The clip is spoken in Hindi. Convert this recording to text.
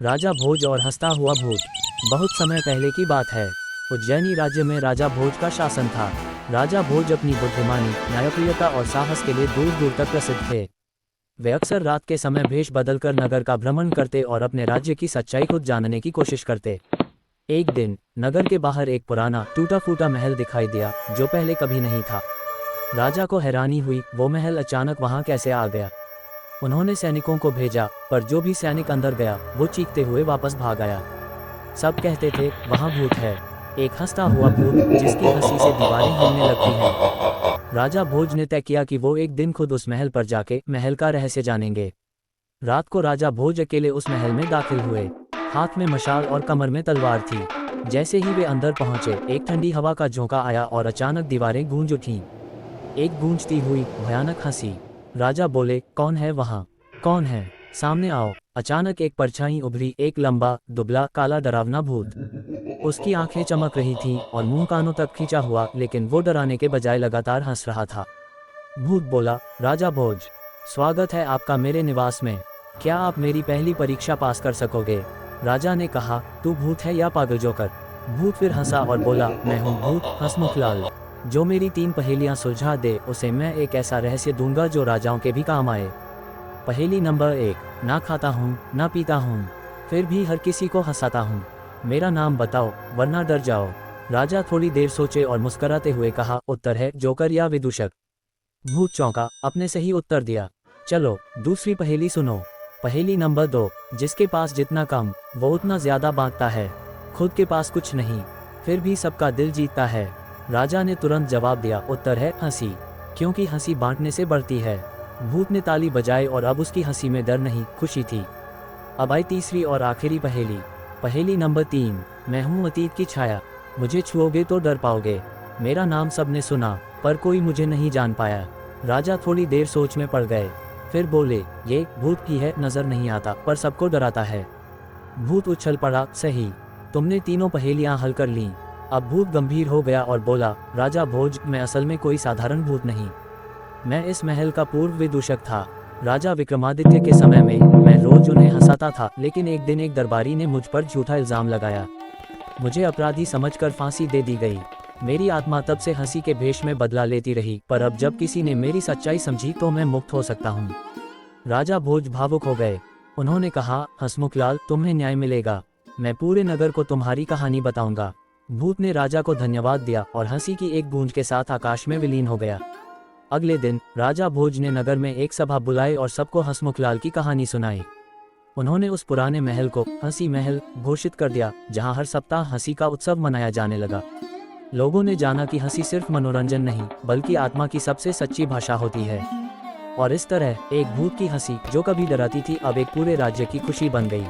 राजा भोज और हंसता हुआ भूत। बहुत समय पहले की बात है। उज्जैनी राज्य में राजा भोज का शासन था। राजा भोज अपनी बुद्धिमानी, न्यायप्रियता और साहस के लिए दूर दूर तक प्रसिद्ध थे। वे अक्सर रात के समय भेष बदलकर नगर का भ्रमण करते और अपने राज्य की सच्चाई खुद जानने की कोशिश करते। एक दिन नगर के बाहर एक पुराना टूटा फूटा महल दिखाई दिया जो पहले कभी नहीं था। राजा को हैरानी हुई, वो महल अचानक वहां कैसे आ गया। उन्होंने सैनिकों को भेजा, पर जो भी सैनिक अंदर गया वो चीखते हुए वापस भाग आया। सब कहते थे वहां भूत है, एक हंसता हुआ भूत जिसकी हंसी से दीवारें हिलने लगती हैं। राजा भोज ने तय किया कि वो एक दिन खुद उस महल पर जाके महल का रहस्य जानेंगे। रात को राजा भोज अकेले उस महल में दाखिल हुए। हाथ में मशाल और कमर में तलवार थी। जैसे ही वे अंदर पहुंचे, एक ठंडी हवा का झोंका आया और अचानक दीवारें गूंज उठीं। एक गूंजती हुई भयानक हंसी। राजा बोले, कौन है वहां? कौन है? सामने आओ। अचानक एक परछाई उभरी, एक लंबा दुबला काला डरावना भूत। उसकी आंखें चमक रही थीं और मुंह कानों तक खींचा हुआ, लेकिन वो डराने के बजाय लगातार हंस रहा था। भूत बोला, राजा भोज, स्वागत है आपका मेरे निवास में। क्या आप मेरी पहली परीक्षा पास कर सकोगे? राजा ने कहा, तू भूत है या पागल जोकर? भूत फिर हंसा और बोला, मैं हूँ भूत हंसमुखलाल। जो मेरी 3 पहेलियां सुलझा दे उसे मैं एक ऐसा रहस्य दूंगा जो राजाओं के भी काम आए। पहेली नंबर 1, ना खाता हूँ ना पीता हूँ, फिर भी हर किसी को हंसाता हूँ। मेरा नाम बताओ वरना डर जाओ। राजा थोड़ी देर सोचे और मुस्कुराते हुए कहा, उत्तर है जोकर या विदूषक। भूत चौंका, अपने सही उत्तर दिया। चलो दूसरी पहेली सुनो। पहेली नंबर 2, जिसके पास जितना कम वो उतना ज्यादा बांटता है, खुद के पास कुछ नहीं फिर भी सबका दिल जीतता है। राजा ने तुरंत जवाब दिया, उत्तर है हंसी, क्योंकि हंसी बांटने से बढ़ती है। भूत ने ताली बजाई और अब उसकी हंसी में डर नहीं खुशी थी। अब आई तीसरी और आखिरी पहेली। पहेली नंबर 3, मैं हूँ अतीत की छाया, मुझे छुओगे तो डर पाओगे। मेरा नाम सबने सुना पर कोई मुझे नहीं जान पाया। राजा थोड़ी देर सोच में पड़ गए, फिर बोले, ये भूत ही है, नजर नहीं आता पर सबको डराता है। भूत उछल पड़ा, सही, तुमने तीनों पहेलियां हल कर लीं। अब भूत गंभीर हो गया और बोला, राजा भोज, मैं असल में कोई साधारण भूत नहीं, मैं इस महल का पूर्व विदूषक था। राजा विक्रमादित्य के समय में मैं रोज उन्हें हंसाता था, लेकिन एक दिन एक दरबारी ने मुझ पर झूठा इल्जाम लगाया। मुझे अपराधी समझकर फांसी दे दी गई। मेरी आत्मा तब से हंसी के भेष में बदला लेती रही, पर अब जब किसी ने मेरी सच्चाई समझी तो मैं मुक्त हो सकता हूँ। राजा भोज भावुक हो गए। उन्होंने कहा, हंसमुखलाल, तुम्हें न्याय मिलेगा, मैं पूरे नगर को तुम्हारी कहानी बताऊंगा। भूत ने राजा को धन्यवाद दिया और हंसी की एक गूंज के साथ आकाश में विलीन हो गया। अगले दिन राजा भोज ने नगर में एक सभा बुलाई और सबको हंसमुखलाल की कहानी सुनाई। उन्होंने उस पुराने महल को हंसी महल घोषित कर दिया, जहां हर सप्ताह हंसी का उत्सव मनाया जाने लगा। लोगों ने जाना कि हंसी सिर्फ मनोरंजन नहीं बल्कि आत्मा की सबसे सच्ची भाषा होती है। और इस तरह एक भूत की हंसी जो कभी डराती थी अब एक पूरे राज्य की खुशी बन गई।